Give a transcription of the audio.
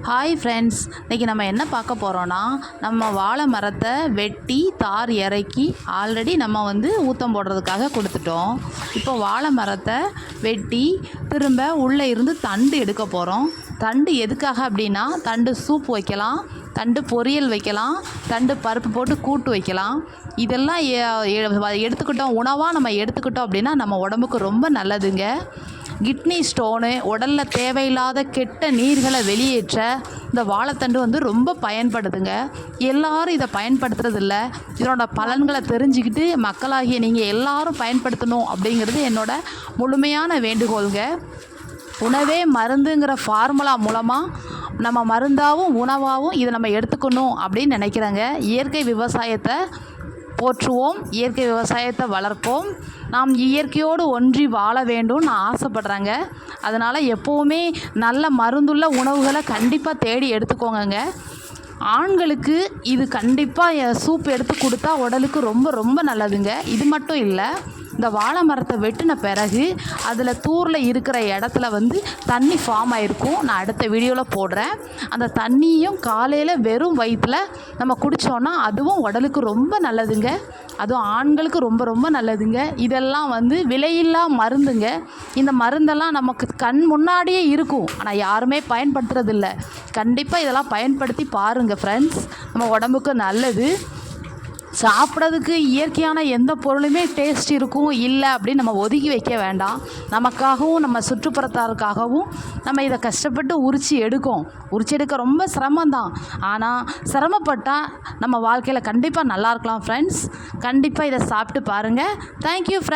Hi friends, இன்றைக்கி நம்ம என்ன பார்க்க போகிறோன்னா, நம்ம வாழை மரத்தை வெட்டி தார் இறக்கி ஆல்ரெடி நம்ம ஊத்தம் போடுறதுக்காக கொடுத்துட்டோம். இப்போ வாழை மரத்தை வெட்டி திரும்ப உள்ளே இருந்து தண்டு எடுக்க போகிறோம். தண்டு எதுக்காக அப்படின்னா, தண்டு சூப் வைக்கலாம், தண்டு பொரியல் வைக்கலாம், தண்டு பருப்பு போட்டு கூட்டு வைக்கலாம். இதெல்லாம் எடுத்துக்கிட்டோம், உணவாக நம்ம எடுத்துக்கிட்டோம் அப்படின்னா நம்ம உடம்புக்கு ரொம்ப நல்லதுங்க. கிட்னி ஸ்டோனு, உடலில் தேவையில்லாத கெட்ட நீர்களை வெளியேற்ற இந்த வாழைத்தண்டு ரொம்ப பயன்படுதுங்க. எல்லோரும் இதை பயன்படுத்துறதில்ல. இதனோட பலன்களை தெரிஞ்சுக்கிட்டு மக்களாகிய நீங்கள் எல்லாரும் பயன்படுத்தணும் அப்படிங்கிறது என்னோட முழுமையான வேண்டுகோள்ங்க. உணவே மருந்துங்கிற ஃபார்முலா மூலமாக நம்ம மருந்தாகவும் உணவாகவும் இதை நம்ம எடுத்துக்கணும் அப்படின்னு நினைக்கிறேங்க. இயற்கை விவசாயத்தை போற்றுவோம், இயற்கை விவசாயத்தை வளர்ப்போம். நாம் இயற்கையோடு ஒன்றி வாழ வேண்டும் நான் ஆசைப்பட்றேங்க. அதனால் எப்போவுமே நல்ல மருந்துள்ள உணவுகளை கண்டிப்பாக தேடி எடுத்துக்கோங்க. ஆண்களுக்கு இது கண்டிப்பாக சூப் எடுத்து கொடுத்தா உடலுக்கு ரொம்ப ரொம்ப நல்லதுங்க. இது மட்டும் இல்லை, இந்த வாழை மரத்தை வெட்டின பிறகு அதில் தூரில் இருக்கிற இடத்துல தண்ணி ஃபார்ம் ஆகிருக்கும். நான் அடுத்த வீடியோவில் போடுறேன். அந்த தண்ணியும் காலையில் வெறும் வயிற்றில் நம்ம குடித்தோன்னா அதுவும் உடலுக்கு ரொம்ப நல்லதுங்க. அதுவும் ஆண்களுக்கு ரொம்ப ரொம்ப நல்லதுங்க. இதெல்லாம் விலையில்லா மருந்துங்க. இந்த மருந்தெல்லாம் நமக்கு கண் முன்னாடியே இருக்கும், ஆனால் யாருமே பயன்படுத்துறதில்ல. கண்டிப்பாக இதெல்லாம் பயன்படுத்தி பாருங்கள் ஃப்ரெண்ட்ஸ், நம்ம உடம்புக்கு நல்லது. சாப்பிட்றதுக்கு இயற்கையான எந்த பொருளுமே டேஸ்ட் இருக்கும் இல்லை அப்படின்னு நம்ம ஒதுக்கி வைக்க வேண்டாம். நமக்காகவும் நம்ம சுற்றுப்புறத்தாருக்காகவும் நம்ம இதை கஷ்டப்பட்டு உரித்து எடுக்க ரொம்ப சிரமம்தான். ஆனால் சிரமப்பட்டால் நம்ம வாழ்க்கையில் கண்டிப்பாக நல்லா இருக்கலாம் ஃப்ரெண்ட்ஸ். கண்டிப்பாக இதை சாப்பிட்டு பாருங்கள். Thank you friends.